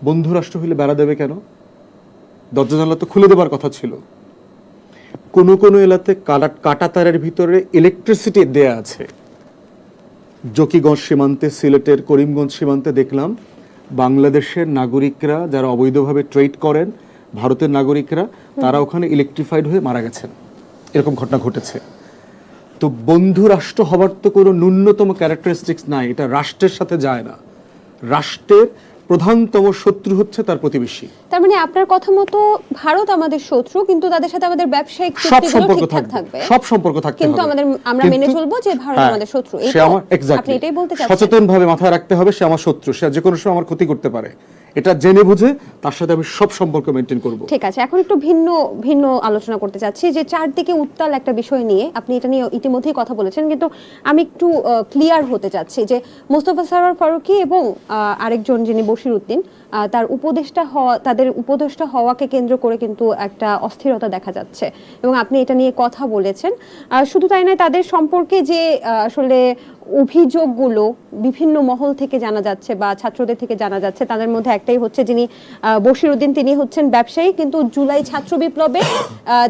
বন্ধু রাষ্ট্র হইলে বেড়া দেবে কেন? দরজা জানলা তো খুলে দেবার কথা ছিল। কোনো কোনো এলাকাতে কাটা তারের ভিতরে ইলেকট্রিসিটি দেয়া আছে। জকিগঞ্জ সীমান্তে, সিলেটের করিমগঞ্জ সীমান্তে দেখলাম বাংলাদেশের নাগরিকরা যারা অবৈধভাবে ট্রেড করেন, ভারতের নাগরিকরা, তারা ওখানে ইলেকট্রিফাইড হয়ে মারা গেছেন। এরকম ঘটনা ঘটেছে। তো বন্ধু রাষ্ট্র হবার তো কোনো ন্যূনতম ক্যারেক্টারিস্টিক্স নাই, এটা রাষ্ট্রের সাথে যায় না। রাষ্ট্রের প্রধানতম শত্রু হচ্ছে তার প্রতিবেশী। তার মানে আপনার কথা মতো ভারত আমাদের শত্রু, কিন্তু তাদের সাথে আমাদের ব্যবসায়িক সব চুক্তিগুলো সম্পর্ক ঠিকঠাক থাকবে, থাকবে, সব সম্পর্ক থাকতে কিন্তু হবে, আমরা মেনে চলবো যে ভারত আমাদের শত্রু। সে আমার আপনি এটাই বলতে চাচ্ছেন? সচেতনভাবে মাথায় রাখতে হবে সে আমার শত্রু, সে যে কোনো সময় আমার ক্ষতি করতে পারে, এটা জেনে বুঝে তার সাথে আমি সব সম্পর্ক মেনটেন করব। ঠিক আছে, এখন একটু ভিন্ন আলোচনা করতে চাচ্ছি যে চারদিকে উত্তাল একটা বিষয় নিয়ে আপনি এটা নিয়ে ইতিমধ্যেই কথা বলেছেন, কিন্তু আমি একটু ক্লিয়ার হতে চাচ্ছি যে মোস্তফা সরোয়ার ফারুকী এবং আরেকজন যিনি বশির উদ্দিন, তাদের উপদেষ্টা হওয়াকে কেন্দ্র করে কিন্তু একটা অস্থিরতা দেখা যাচ্ছে এবং আপনি এটা নিয়ে কথা বলেছেন। শুধু তাই নয়, তাদের সম্পর্কে যে আসলে অভিযোগগুলো বিভিন্ন মহল থেকে জানা যাচ্ছে বা ছাত্রদের থেকে জানা যাচ্ছে, তাদের মধ্যে একটাই হচ্ছে যিনি বশির উদ্দিন, তিনি হচ্ছেন ব্যবসায়ী, কিন্তু জুলাই ছাত্র বিপ্লবে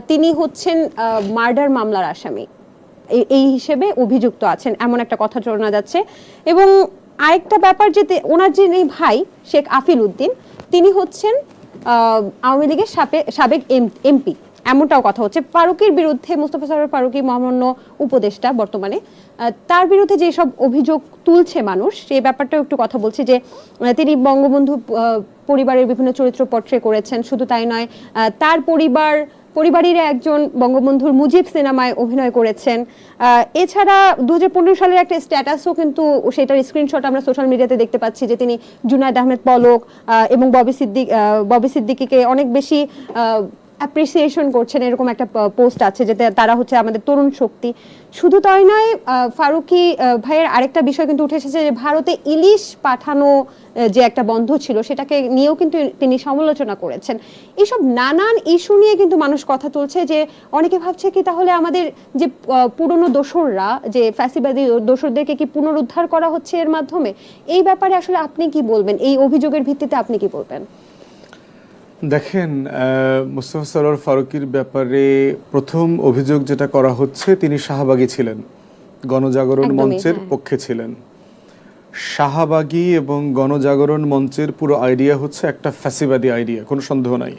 তিনি হচ্ছেন মার্ডার মামলার আসামি এই হিসেবে অভিযুক্ত আছেন, এমন একটা কথা শোনা যাচ্ছে। এবং আরেকটা ব্যাপার যে ওনার যিনি ভাই শেখ আফিল উদ্দিন, তিনি হচ্ছেন আওয়ামী লীগের সাবেক এমপি, এমনটাও কথা হচ্ছে। ফারুকীর বিরুদ্ধে, মোস্তফা সরোয়ার ফারুকী মহামান্য উপদেষ্টা বর্তমানে, তার বিরুদ্ধে যে সব অভিযোগ তুলছে মানুষ, সেই ব্যাপারটাও একটু কথা বলছি যে তিনি বঙ্গবন্ধু পরিবারের বিভিন্ন চরিত্র পর্ট্রে করেছেন। শুধু তাই নয়, তার পরিবারের একজন বঙ্গবন্ধুর মুজিব সিনেমায় অভিনয় করেছেন। এছাড়া 2015 সালের একটা স্ট্যাটাসও কিন্তু, সেটার স্ক্রিনশট আমরা সোশ্যাল মিডিয়াতে দেখতে পাচ্ছি যে তিনি জুনায়েদ আহমেদ পলক এবং ববি সিদ্দিকীকে অনেক বেশি অ্যাপ্রিসিয়েশন করছেন, এরকম একটা পোস্ট আছে যে তারা হচ্ছে আমাদের তরুণ শক্তি। শুধু তাই নয়, ফারুকী ভাইয়ের আরেকটা বিষয় কিন্তু উঠে এসেছে যে ভারতে ইলিশ পাঠানো যে একটা বন্ধ ছিল, সেটাকে নিয়েও কিন্তু তিনি সমালোচনা করেছেন। এইসব নানান ইস্যু নিয়ে কিন্তু মানুষ কথা তুলছে যে অনেকে ভাবছে কি তাহলে আমাদের যে পুরনো দোসররা, যে ফ্যাসিবাদী দোসরদেরকে কি পুনরুদ্ধার করা হচ্ছে এর মাধ্যমে? এই ব্যাপারে আসলে আপনি কি বলবেন? এই অভিযোগের ভিত্তিতে আপনি কি বলবেন? দেখেন, মোস্তফা সরোয়ার ফারুকীর ব্যাপারে প্রথম অভিযোগ যেটা করা হচ্ছে, তিনি শাহবাগী ছিলেন, গণজাগরণ মঞ্চের পক্ষে ছিলেন। শাহবাগী এবং গণজাগরণ মঞ্চের পুরো আইডিয়া হচ্ছে একটা ফ্যাসিবাদী আইডিয়া, কোনো সন্দেহ নাই।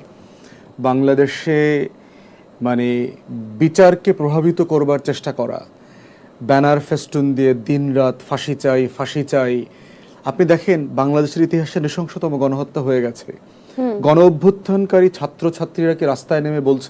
বাংলাদেশে মানে বিচারকে প্রভাবিত করবার চেষ্টা করা, ব্যানার ফেস্টুন দিয়ে দিনরাত ফাঁসি চাই ফাঁসি চাই। আপনি দেখেন বাংলাদেশের ইতিহাসে নৃশংসতম গণহত্যা হয়ে গেছে। গণ অভ্যুত্থানকারী ছাত্রছাত্রীরা কি রাস্তায় নেমে বলছে